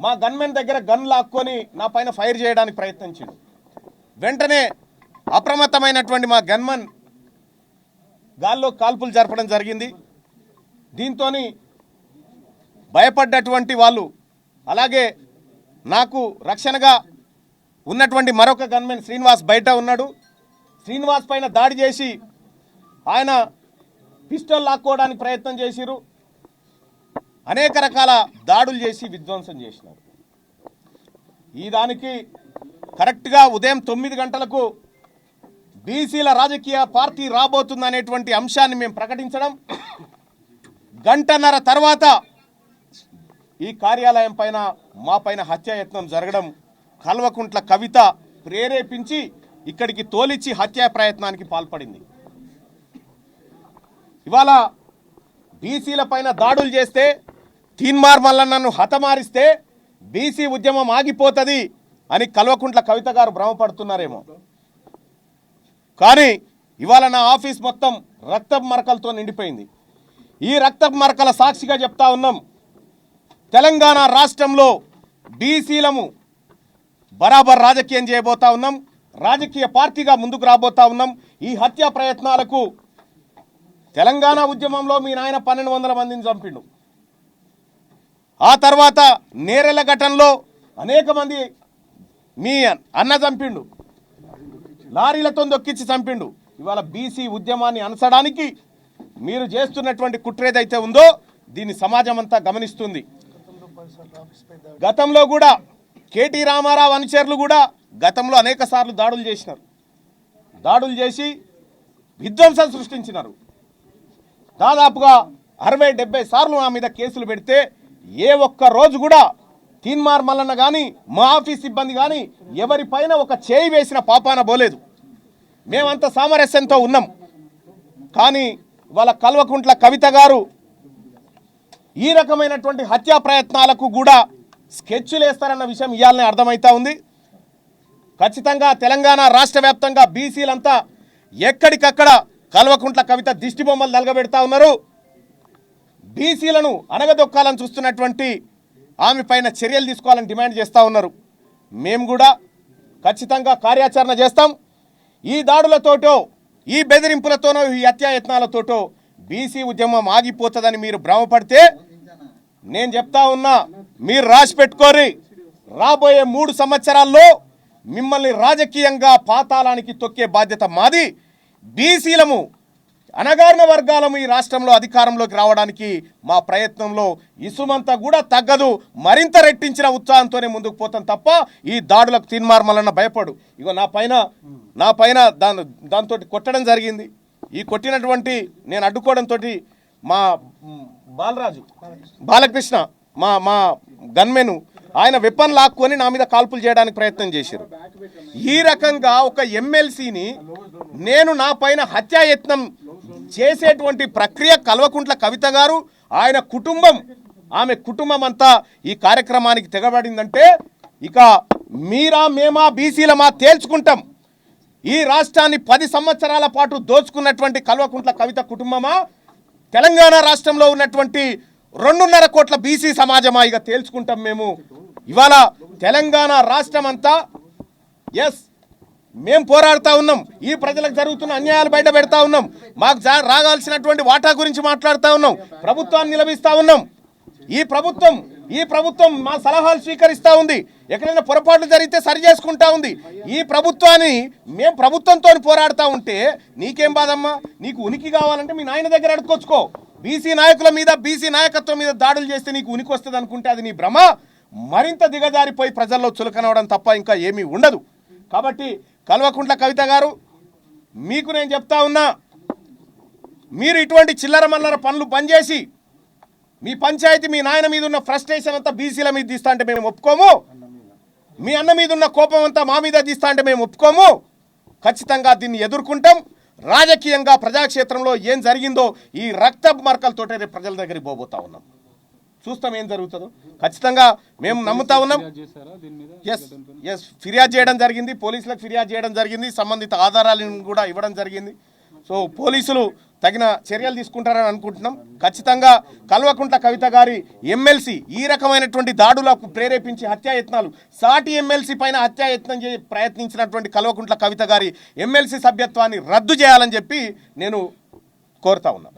మా గన్మెన్ దగ్గర గన్ లాక్కొని నా పైన ఫైర్ చేయడానికి ప్రయత్నించాడు. వెంటనే అప్రమత్తమైనటువంటి మా గన్మెన్ గాల్లో కాల్పులు జరపడం జరిగింది. దీంతో భయపడ్డటువంటి వాళ్ళు, అలాగే నాకు రక్షణగా ఉన్నటువంటి మరొక గన్మెన్ శ్రీనివాస్ బయట ఉన్నాడు. శ్రీనివాస్ పైన దాడి చేసి ఆయన పిస్టల్ లాక్కోవడానికి ప్రయత్నం చేసిరు. అనేక రకాల దాడులు చేసి విధ్వంసం చేసినారు. ఈ దానికి కరెక్ట్గా ఉదయం 9 గంటలకు బీసీల రాజకీయ పార్టీ రాబోతుందనేటువంటి అంశాన్ని మేము ప్రకటించడం, గంటన్నర తర్వాత ఈ కార్యాలయం పైన మా పైన హత్యాయత్నం జరగడం, కల్వకుంట్ల కవిత ప్రేరేపించి ఇక్కడికి తోలిచ్చి హత్యా ప్రయత్నానికి పాల్పడింది. ఇవాళ బీసీల పైన దాడులు చేస్తే, తీన్మార్ మల్లన్నను హతమారిస్తే బీసీ ఉద్యమం ఆగిపోతుంది అని కల్వకుంట్ల కవిత గారు భ్రమపడుతున్నారేమో. కానీ ఇవాళ నా ఆఫీస్ మొత్తం రక్తపు మరకలతో నిండిపోయింది. ఈ రక్తపు మరకల సాక్షిగా చెప్తా ఉన్నాం, తెలంగాణ రాష్ట్రంలో బీసీలము బరాబర్ రాజకీయం చేయబోతా ఉన్నాం, రాజకీయ పార్టీగా ముందుకు రాబోతా ఉన్నాం. ఈ హత్యా ప్రయత్నాలకు తెలంగాణ ఉద్యమంలో మీ నాయన 1200 మందిని చంపిండు. ఆ తర్వాత నేరెల ఘటనలో అనేక మంది మీ అన్న చంపిండు, లారీలతో దొక్కించి చంపిండు. ఇవాళ బీసీ ఉద్యమాన్ని అనసడానికి మీరు చేస్తున్నటువంటి కుట్ర ఏదైతే ఉందో దీన్ని సమాజం అంతా గమనిస్తుంది. గతంలో కూడా కేటీ రామారావు అనుచరులు కూడా గతంలో అనేక సార్లు దాడులు చేసినారు. దాడులు చేసి విధ్వంసం సృష్టించినారు. దాదాపుగా 60-70 సార్లు నా మీద కేసులు పెడితే ఏ ఒక్క రోజు కూడా తీన్మార్ మల్లన్న కానీ మా ఆఫీస్ సిబ్బంది కానీ ఎవరిపైన ఒక చేయి వేసిన పాపాన పోలేదు. మేమంత సామరస్యంతో ఉన్నాం. కానీ వాళ్ళ కల్వకుంట్ల కవిత గారు ఈ రకమైనటువంటి హత్యా ప్రయత్నాలకు కూడా స్కెచ్లు వేస్తారన్న విషయం ఇవాళనే అర్థమవుతా ఉంది. ఖచ్చితంగా తెలంగాణ రాష్ట్ర వ్యాప్తంగా బీసీలంతా ఎక్కడికక్కడ కల్వకుంట్ల కవిత దిష్టి బొమ్మలు నలగబెడతా ఉన్నారు. బీసీలను అనగదొక్కాలని చూస్తున్నటువంటి ఆమె పైన చర్యలు తీసుకోవాలని డిమాండ్ చేస్తూ ఉన్నారు. మేము కూడా ఖచ్చితంగా కార్యాచరణ చేస్తాం. ఈ దాడులతోటో, ఈ బెదిరింపులతోనో, ఈ హత్యాయత్నాలతోటో బీసీ ఉద్యమం ఆగిపోతుందని మీరు భ్రమపడితే నేను చెప్తా ఉన్నా, మీరు రాసి పెట్టుకోరి. రాబోయే 3 సంవత్సరాల్లో మిమ్మల్ని రాజకీయంగా పాతాళానికి తొక్కే బాధ్యత మాది. బీసీలము అణగారిన వర్గాలము ఈ రాష్ట్రంలో అధికారంలోకి రావడానికి మా ప్రయత్నంలో ఇసుమంతా కూడా తగ్గదు. మరింత రెట్టించిన ఉత్సాహంతోనే ముందుకు పోతాం తప్ప ఈ దాడులకు తీన్మార్ మల్లన్న భయపడు. ఇగో నా పైన దాంతో కొట్టడం జరిగింది. ఈ కొట్టినటువంటి నేను అడ్డుకోవడంతో మా బాలకృష్ణ మా గన్మెను ఆయన వెపన్ లాక్కొని నా మీద కాల్పులు చేయడానికి ప్రయత్నం చేశారు. ఈ రకంగా ఒక ఎమ్మెల్సీని నేను నా పైన హత్యాయత్నం చేసేటువంటి ప్రక్రియ కల్వకుంట్ల కవిత గారు, ఆయన కుటుంబం, ఆమె కుటుంబం అంతా ఈ కార్యక్రమానికి తెగబడిందంటే ఇక మీరా మేమా బీసీలమా తేల్చుకుంటాం. ఈ రాష్ట్రాన్ని 10 సంవత్సరాల పాటు దోచుకున్నటువంటి కల్వకుంట్ల కవిత కుటుంబమా, తెలంగాణ రాష్ట్రంలో ఉన్నటువంటి 2.5 కోట్ల బీసీ సమాజమా ఇక తేల్చుకుంటాం మేము. ఇవాళ తెలంగాణ రాష్ట్రం అంతా మేము పోరాడుతూ ఉన్నాం. ఈ ప్రజలకు జరుగుతున్న అన్యాయాలు బయట పెడతా ఉన్నాం. మాకు రాగాల్సినటువంటి వాటా గురించి మాట్లాడుతూ ఉన్నాం. ప్రభుత్వాన్ని నిలబిస్తూ ఉన్నాం. ఈ ప్రభుత్వం మా సలహాలు స్వీకరిస్తూ ఉంది. ఎక్కడైనా పొరపాట్లు జరిగితే సరి చేసుకుంటా ఉంది. ఈ ప్రభుత్వాన్ని మేము ప్రభుత్వంతో పోరాడుతూ ఉంటే నీకేం బాధమ్మా? నీకు ఉనికి కావాలంటే మీ నాయన దగ్గర అడుక్కొచ్చుకో. బీసీ నాయకుల మీద, బీసీ నాయకత్వం మీద దాడులు చేస్తే నీకు ఉనికి వస్తుంది అనుకుంటే అది నీ భ్రమ. మరింత దిగజారిపోయి ప్రజల్లో చులకనవడం తప్ప ఇంకా ఏమీ ఉండదు. కాబట్టి కల్వకుంట్ల కవిత గారు, మీకు నేను చెప్తా ఉన్నా, మీరు ఇటువంటి చిల్లర మల్లర పనులు పనిచేసి మీ పంచాయతీ, మీ నాయన మీద ఉన్న ఫ్రస్ట్రేషన్ అంతా బీసీల మీద తీస్తా అంటే మేము ఒప్పుకోము. మీ అన్న మీద ఉన్న కోపం అంతా మా మీద తీస్తా అంటే మేము ఒప్పుకోము. ఖచ్చితంగా దీన్ని ఎదుర్కొంటాం. రాజకీయంగా ప్రజాక్షేత్రంలో ఏం జరిగిందో ఈ రక్తపు మరకలతోటే రేపు ప్రజల దగ్గరికి పోబోతా ఉన్నాం. చూస్తాం ఏం జరుగుతుందో. ఖచ్చితంగా మేము నమ్ముతా ఉన్నాం. ఫిర్యాదు చేయడం జరిగింది, పోలీసులకు ఫిర్యాదు చేయడం జరిగింది, సంబంధిత ఆధారాలను కూడా ఇవ్వడం జరిగింది. సో పోలీసులు తగిన చర్యలు తీసుకుంటారని అనుకుంటున్నాం. ఖచ్చితంగా కల్వకుంట్ల కవిత గారి ఎమ్మెల్సీ ఈ రకమైనటువంటి దాడులకు ప్రేరేపించి హత్యాయత్నాలు, సాటి ఎమ్మెల్సీ పైన హత్యాయత్నం ప్రయత్నించినటువంటి కల్వకుంట్ల కవిత గారి ఎమ్మెల్సీ సభ్యత్వాన్ని రద్దు చేయాలని చెప్పి నేను కోరుతా ఉన్నా.